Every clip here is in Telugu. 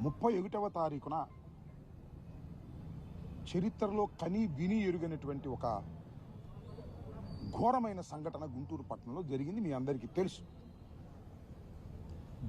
31వ తారీఖున చరిత్రలో కని విని ఎరుగనటువంటి ఒక ఘోరమైన సంఘటన గుంటూరు పట్టణంలో జరిగింది. మీ అందరికీ తెలుసు.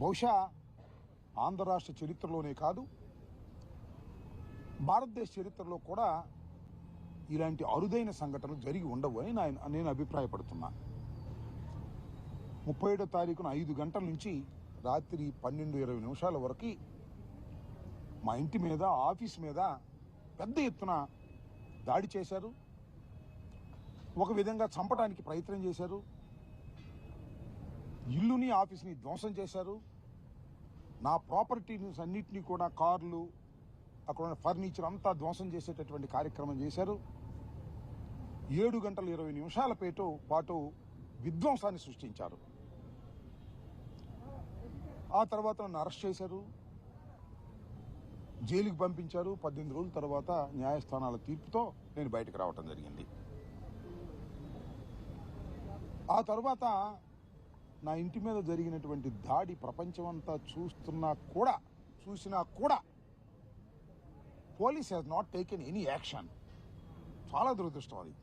బహుశా ఆంధ్ర రాష్ట్ర చరిత్రలోనే కాదు, భారతదేశ చరిత్రలో కూడా ఇలాంటి అరుదైన సంఘటనలు జరిగి ఉండవు అని నేను అభిప్రాయపడుతున్నా. 31వ తారీఖున 5 గంటల నుంచి రాత్రి 12:20 వరకు మా ఇంటి మీద, ఆఫీస్ మీద పెద్ద ఎత్తున దాడి చేశారు. ఒక విధంగా చంపడానికి ప్రయత్నం చేశారు. ఇల్లుని, ఆఫీస్ని ధ్వంసం చేశారు. నా ప్రాపర్టీస్ అన్నింటినీ కూడా, కార్లు, అక్కడ ఉన్న ఫర్నిచర్ అంతా ధ్వంసం చేసేటటువంటి కార్యక్రమం చేశారు. 7:20 పాటు విధ్వంసాన్ని సృష్టించారు. ఆ తర్వాత నన్ను అరెస్ట్ చేశారు, జైలుకి పంపించారు. 18 రోజుల తర్వాత న్యాయస్థానాల తీర్పుతో నేను బయటకు రావటం జరిగింది. ఆ తర్వాత నా ఇంటి మీద జరిగినటువంటి దాడి ప్రపంచమంతా చూసినా కూడా police has not taken any action. చాలా దురదృష్టం. అది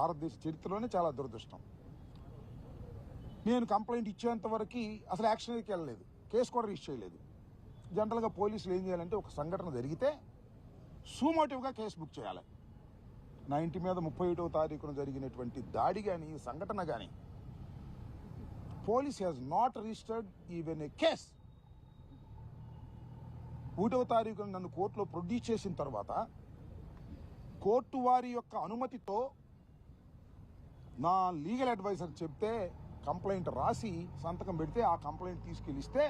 భారతదేశ చరిత్రలోనే చాలా దురదృష్టం. నేను కంప్లైంట్ ఇచ్చేంత వరకు అసలు యాక్షన్కి వెళ్ళలేదు, కేసు కూడా రిజిస్టర్ చేయలేదు. జనరల్గా పోలీసులు ఏం చేయాలంటే, ఒక సంఘటన జరిగితే సూమోటివ్గా కేసు బుక్ చేయాలి. నా ఇంటి మీద 31వ తారీఖున జరిగినటువంటి దాడి కానీ, సంఘటన కానీ, police has not registered even a case. 1వ తారీఖున నన్ను కోర్టులో ప్రొడ్యూస్ చేసిన తర్వాత కోర్టు వారి యొక్క అనుమతితో నా లీగల్ అడ్వైజర్ చెప్తే కంప్లైంట్ రాసి సంతకం పెడితే, ఆ కంప్లైంట్ తీసుకెళ్ళిస్తే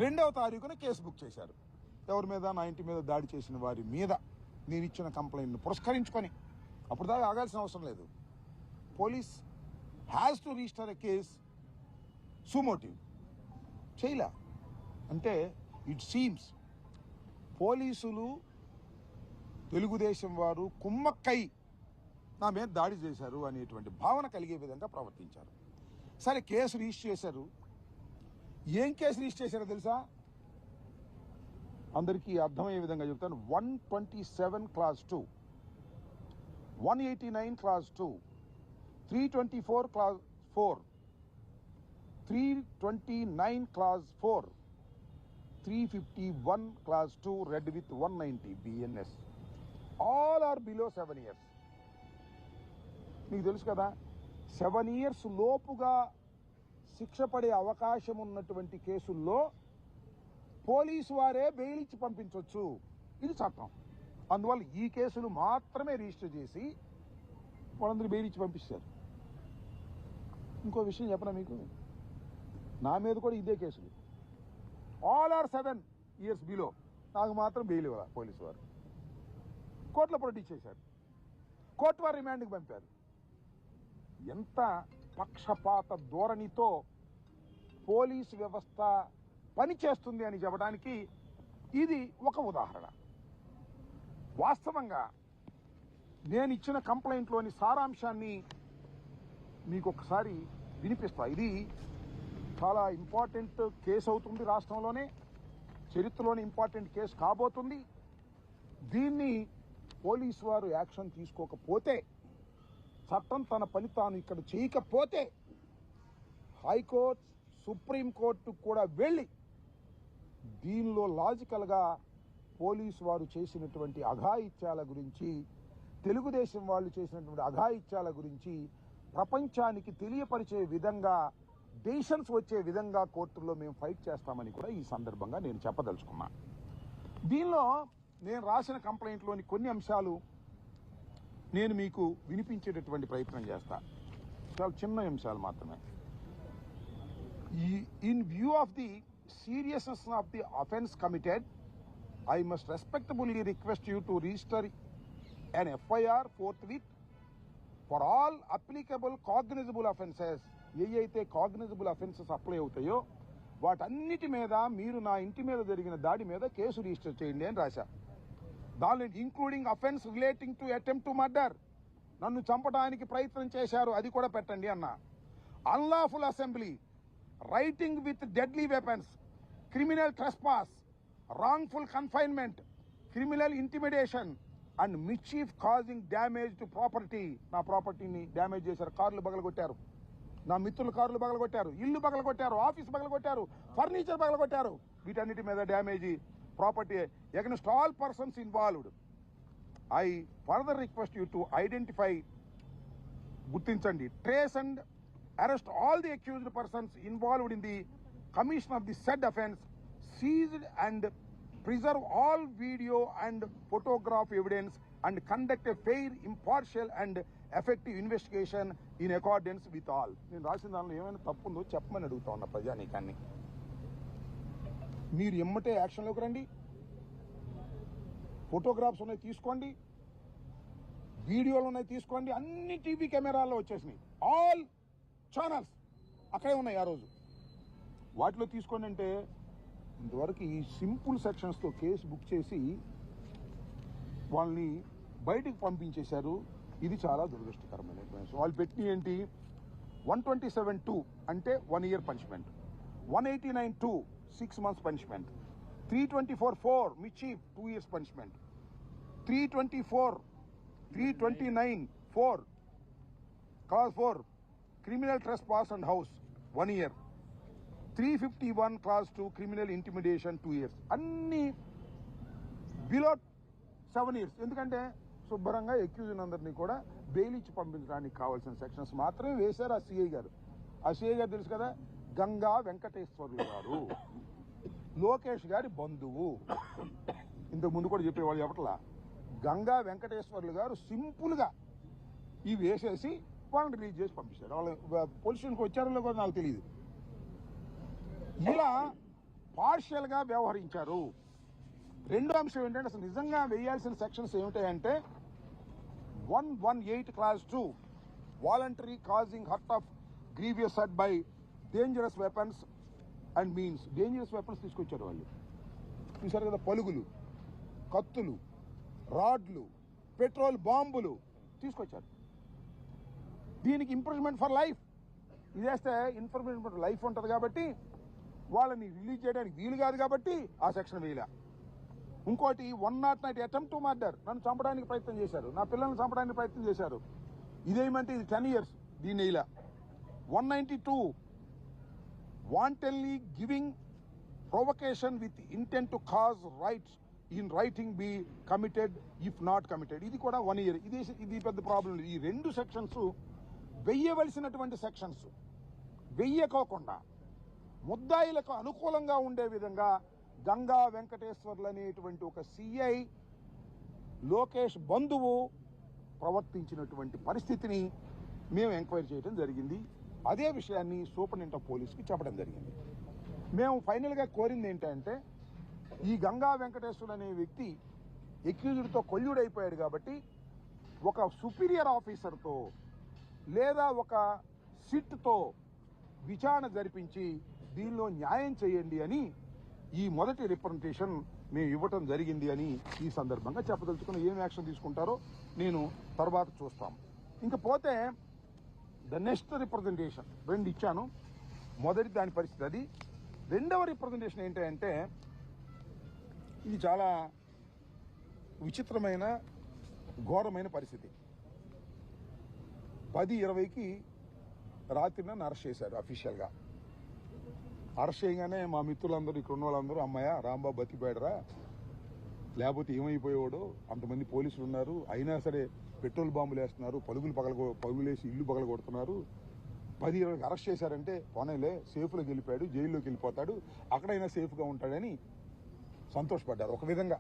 2వ తారీఖున కేసు బుక్ చేశారు. ఎవరి మీద? నా ఇంటి మీద దాడి చేసిన వారి మీద నేను ఇచ్చిన కంప్లైంట్ను పురస్కరించుకొని. అప్పుడు దాకా ఆగాల్సిన అవసరం లేదు. Police has to register a case suo motu. చేయలే అంటే ఇట్ సీమ్స్ పోలీసులు, తెలుగుదేశం వారు కుమ్మక్కై నా మీద దాడి చేశారు అనేటువంటి భావన కలిగే విధంగా ప్రవర్తించారు. సరే, కేసు రిజిస్టర్ చేశారు. ఏం కేసు రిజిస్టర్ చేశారో తెలుసా? అందరికీ అర్థమయ్యే విధంగా చెప్తాను. 127 class 2, 189 class 2, 324 class 4, 329 class 4, 351 class 2 read with 190 BNS. All are below 7 years. మీకు తెలుసు కదా, 7 years లోపుగా శిక్ష పడే అవకాశం ఉన్నటువంటి కేసుల్లో పోలీసు వారే బెయిల్ ఇచ్చి పంపించవచ్చు. ఇది చట్టం. అందువల్ల ఈ కేసులు మాత్రమే రిజిస్టర్ చేసి వాళ్ళందరూ బెయిల్ ఇచ్చి పంపిస్తారు. ఇంకో విషయం చెప్పనా మీకు, నా మీద కూడా ఇదే కేసులు. All are 7 years below. నాకు మాత్రం బెయిల్ ఇవ్వాలి పోలీసు వారు. కోర్టులో ప్రొడ్యూస్ చేశారు. కోర్టు వారు రిమాండ్కి పంపారు. ఎంత పక్షపాత ధోరణితో పోలీసు వ్యవస్థ పనిచేస్తుంది అని చెప్పడానికి ఇది ఒక ఉదాహరణ. వాస్తవంగా నేను ఇచ్చిన కంప్లైంట్లోని సారాంశాన్ని మీకు ఒకసారి వినిపిస్తా. ఇది చాలా ఇంపార్టెంట్ కేసు అవుతుంది. రాష్ట్రంలోనే చరిత్రలోని ఇంపార్టెంట్ కేసు కాబోతుంది. దీన్ని పోలీసు వారు యాక్షన్ తీసుకోకపోతే, చట్టం తన పని తాను ఇక్కడ చేయకపోతే, హైకోర్టు, సుప్రీంకోర్టు కూడా వెళ్ళి దీనిలో లాజికల్గా పోలీసు వారు చేసినటువంటి అఘాయిత్యాల గురించి, తెలుగుదేశం వాళ్ళు చేసినటువంటి అఘాయిత్యాల గురించి ప్రపంచానికి తెలియపరిచే విధంగా, డెసిషన్స్ వచ్చే విధంగా కోర్టుల్లో మేము ఫైట్ చేస్తామని కూడా ఈ సందర్భంగా నేను చెప్పదలుచుకున్నా. దీనిలో నేను రాసిన కంప్లైంట్లోని కొన్ని అంశాలు నేను మీకు వినిపించేటటువంటి ప్రయత్నం చేస్తా. చాలా చిన్న అంశాలు మాత్రమే. In view of the seriousness of the offence committed, I must respectfully request you to register an FIR forthwith for all applicable cognizable offences. ఏవైతే కాగ్నిజబుల్ అఫెన్సెస్ అప్లై అవుతాయో వాటన్నిటి మీద మీరు నా ఇంటి మీద జరిగిన దాడి మీద కేసు రిజిస్టర్ చేయండి అని రాశా. దానిలో including offence relating to attempt to murder, నన్ను చంపడానికి ప్రయత్నం చేశారు, అది కూడా పెట్టండి అన్నా. Unlawful assembly, writing with deadly weapons, criminal trespass, wrongful confinement, criminal intimidation, and mischief causing damage to property. నా ప్రాపర్టీని డ్యామేజ్ చేశారు, కార్లు పగలగొట్టారు, నా మిత్రుల కార్లు పగలగొట్టారు, ఇల్లు పగలగొట్టారు, ఆఫీస్ పగలగొట్టారు, ఫర్నిచర్ పగలగొట్టారు. వీటన్నిటి మీద damage property against all persons involved. I further request you to identify, గుర్తించండి, trace and arrest all the accused persons involved in the commission of the said offence, seized and preserve all video and photograph evidence, and conduct a fair, impartial and effective investigation in accordance with all. నేను రాసిన దానిలో ఏమైనా తప్పు ఉందో చెప్పమని అడుగుతా ఉన్నా ప్రజానీకాన్ని. మీరు ఎమ్మటే యాక్షన్లోకి రండి, ఫోటోగ్రాఫ్స్ ఉన్నాయి తీసుకోండి, వీడియోలు ఉన్నాయి తీసుకోండి, అన్ని టీవీ కెమెరాల్లో వచ్చేసినాయి, ఆల్ ఛానల్స్ అక్కడే ఉన్నాయి ఆ రోజు. వాటిలో తీసుకోండి అంటే ఇంతవరకు ఈ సింపుల్ సెక్షన్స్తో కేసు బుక్ చేసి వాళ్ళని బయటికి పంపించేశారు. ఇది చాలా దురదృష్టకరమైన ఇన్ఫర్మేషన్. వాళ్ళు పెట్టి ఏంటి, 127(2) అంటే 1 year punishment, 189(2) 6 months punishment, 324(4) మిచీఫ్ 2 years punishment, 329(4) clause 4 criminal trespass and house 1 year, 351 clause 2 criminal intimidation 2 years. అన్ని బిలో 7 years. ఎందుకంటే శుభ్రంగా ఎక్యూజ్డ్ అందరినీ కూడా బెయిల్ ఇచ్చి పంపించడానికి కావాల్సిన సెక్షన్స్ మాత్రమే వేశారు ఆ సిఐ గారు. ఆ సిఐ గారు తెలుసు కదా, గంగా వెంకటేశ్వర్లు గారు లోకేష్ గారి బంధువు. ఇంతకు ముందు కూడా చెప్పేవాళ్ళు చెప్పట్లా. గంగా వెంకటేశ్వర్లు గారు సింపుల్గా ఇవి వేసేసి వాళ్ళని రిలీజ్ చేసి పంపించారు. వాళ్ళు పోలీస్ స్టేషన్కి వచ్చారో కూడా నాకు తెలియదు. ఇలా పార్షియల్గా వ్యవహరించారు. రెండో అంశం ఏంటంటే అసలు నిజంగా వేయాల్సిన సెక్షన్స్ ఏమిటాయంటే 118 clause 2 voluntary causing hurt of grievous hurt by dangerous weapons and means. Dangerous weapons తీసుకొచ్చారు వాళ్ళు, చూసారు కదా, పలుగులు, కత్తులు, రాడ్లు, పెట్రోల్ బాంబులు తీసుకొచ్చారు. దీనికి ఇంప్రిజ్మెంట్ ఫర్ లైఫ్. ఇది వేస్తే ఇంప్రిజ్మెంట్ లైఫ్ ఉంటుంది కాబట్టి వాళ్ళని రిలీజ్ చేయడానికి వీలు కాదు కాబట్టి ఆ సెక్షన్ వేయలే. ఇంకోటి 109 అటెంప్ట్ టు మర్డర్, నన్ను చంపడానికి ప్రయత్నం చేశారు, నా పిల్లల్ని చంపడానికి ప్రయత్నం చేశారు, ఇదేమంటే ఇది 10 years, దీన్ని వేయలే. 192 wantonly giving provocation with intent to cause riots in rioting be committed if not committed, ఇది కూడా 1 year. ఇది పెద్ద ప్రాబ్లం. ఈ రెండు సెక్షన్స్ వెయ్యవలసినటువంటి సెక్షన్స్ వెయ్యకోకుండా ముద్దాయిలకు అనుకూలంగా ఉండే విధంగా గంగా వెంకటేశ్వర్లు అనేటువంటి ఒక సిఐ లోకేష్ బంధువు ప్రవర్తించినటువంటి పరిస్థితిని మేము ఎంక్వైరీ చేయడం జరిగింది. అదే విషయాన్ని సూపరింటెండెంట్ ఆఫ్ పోలీస్కి చెప్పడం జరిగింది. మేము ఫైనల్గా కోరింది ఏంటంటే, ఈ గంగా వెంకటేశ్వర్లు అనే వ్యక్తి ఎక్యూజ్డ్తో కొల్లుడైపోయాడు కాబట్టి ఒక సుపీరియర్ ఆఫీసర్తో లేదా ఒక సిట్తో విచారణ జరిపించి దీనిలో న్యాయం చేయండి అని ఈ మొదటి రిప్రజెంటేషన్ మేము ఇవ్వటం జరిగింది అని ఈ సందర్భంగా చెప్పదలుచుకుని ఏం యాక్షన్ తీసుకుంటారో నేను తర్వాత చూస్తాం. ఇంకా పోతే ద నెక్స్ట్ రిప్రజెంటేషన్ 2 ఇచ్చాను. మొదటి దాని పరిస్థితి అది. రెండవ రిప్రజెంటేషన్ ఏంటంటే ఇది చాలా విచిత్రమైన ఘోరమైన పరిస్థితి. 10:20కి రాత్రి నన్ను అరెస్ట్ చేశారు అఫీషియల్గా. అరెస్ట్ చేయగానే మా మిత్రులందరూ, ఇక్కడ ఉన్న వాళ్ళందరూ, అమ్మాయ రాంబాబు బతికిపోయాడరా, లేకపోతే ఏమైపోయేవాడు, అంతమంది పోలీసులు ఉన్నారు, అయినా సరే పెట్రోల్ బాంబులు వేస్తున్నారు, పరుగులేసి ఇల్లు పగలగొడుతున్నారు, 10:20కి అరెస్ట్ చేశారంటే పోనేలే సేఫ్లోకి వెళ్ళిపోయాడు, జైల్లోకి వెళ్ళిపోతాడు, అక్కడైనా సేఫ్గా ఉంటాడని సంతోషపడ్డారు ఒక విధంగా.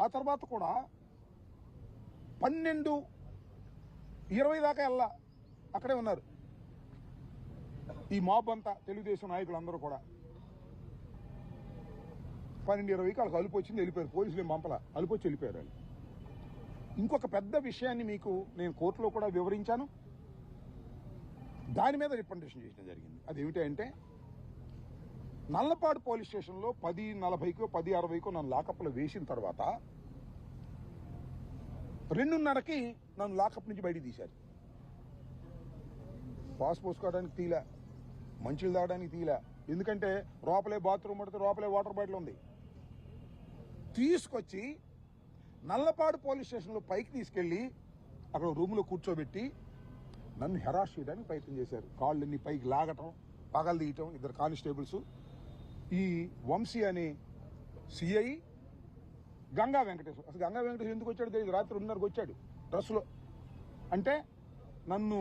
ఆ తర్వాత కూడా 12:20 దాకా వెళ్ళా అక్కడే ఉన్నారు ఈ మాబ్ అంతా, తెలుగుదేశం నాయకులు అందరూ కూడా. 12:20కి వాళ్ళకి అలుపు వచ్చింది, వెళ్ళిపోయారు. పోలీసులు ఏం పంపలా, అలుపు వచ్చి వెళ్ళిపోయారు వాళ్ళు. ఇంకొక పెద్ద విషయాన్ని మీకు నేను కోర్టులో కూడా వివరించాను, దాని మీద రిప్రజెంటేషన్ చేయడం జరిగింది. అదేమిటంటే, నల్లపాడు పోలీస్ స్టేషన్లో 10:40కో 10:60కో నన్ను లాకప్లో వేసిన తర్వాత 2:30కి నన్ను లాకప్ నుంచి బయటికి తీశారు. పాస్ పోసుకోవడానికి తీలా, మంచిలు తాగడానికి తీలా, ఎందుకంటే లోపలే బాత్రూమ్ పడితే లోపలే వాటర్ బాటిల్ ఉంది, తీసుకొచ్చి నల్లపాడు పోలీస్ స్టేషన్లో పైకి తీసుకెళ్ళి అక్కడ రూమ్లో కూర్చోబెట్టి నన్ను హెరాస్ చేయడానికి ప్రయత్నం చేశారు. కాళ్ళని పైకి లాగటం, పగలు తీయటం. ఇద్దరు కానిస్టేబుల్స్, ఈ వంశీ అనే సిఐ, గంగా వెంకటేశ్వర. అసలు గంగా వెంకటేశ్వర ఎందుకు వచ్చాడు తెలియదు. రాత్రి 2:30కి వచ్చాడు డ్రెస్సులో. అంటే నన్ను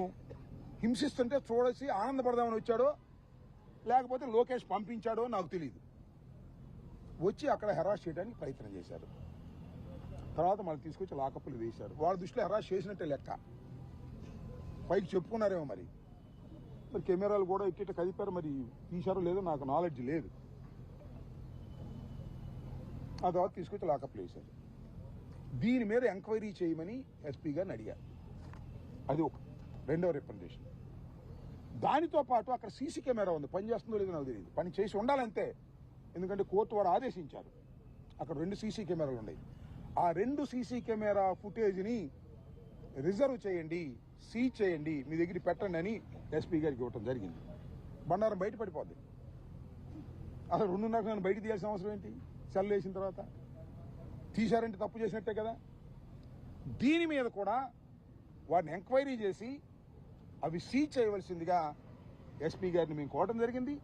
హింసిస్తుంటే చూడసి ఆనందపడదామని వచ్చాడో లేకపోతే లోకేష్ పంపించాడో నాకు తెలియదు. వచ్చి అక్కడ హెరాస్ చేయడానికి ప్రయత్నం చేశారు. తర్వాత మళ్ళీ తీసుకొచ్చి లాకప్లు వేశారు. వాళ్ళ దృష్టిలో హెరాస్ చేసినట్టే లెక్క. పైకి చెప్పుకున్నారేమో మరి కెమెరాలు కూడా ఎక్కిట కదిపారు. మరి తీశారో లేదో నాకు నాలెడ్జ్ లేదు. ఆ తర్వాత తీసుకొచ్చి లాకప్లు వేశారు. దీని మీద ఎంక్వైరీ చేయమని ఎస్పీ గారిని అడిగారు. అది ఒక రెండవ రికమెండేషన్. దానితో పాటు అక్కడ సీసీ కెమెరా ఉంది. పని చేస్తుందో లేదో నాకు తెలియదు. పని చేసి ఉండాలంతే, ఎందుకంటే కోర్టు వారు ఆదేశించారు. అక్కడ 2 సీసీ కెమెరాలు ఉన్నాయి. ఆ 2 సీసీ కెమెరా ఫుటేజ్ని రిజర్వ్ చేయండి, సీజ్ చేయండి, మీ దగ్గర పెట్టండి అని ఎస్పీ గారికి ఇవ్వటం జరిగింది. బండారం బయట పడిపోద్ది. అసలు 2:30 నన్ను బయట తీయాల్సిన అవసరం ఏంటి? సెల్ వేసిన తర్వాత తీశారంటే తప్పు చేసినట్టే కదా. దీని మీద కూడా వారిని ఎంక్వైరీ చేసి అవి సీజ్ చేయవలసిందిగా ఎస్పీ గారిని మేము కోరడం జరిగింది.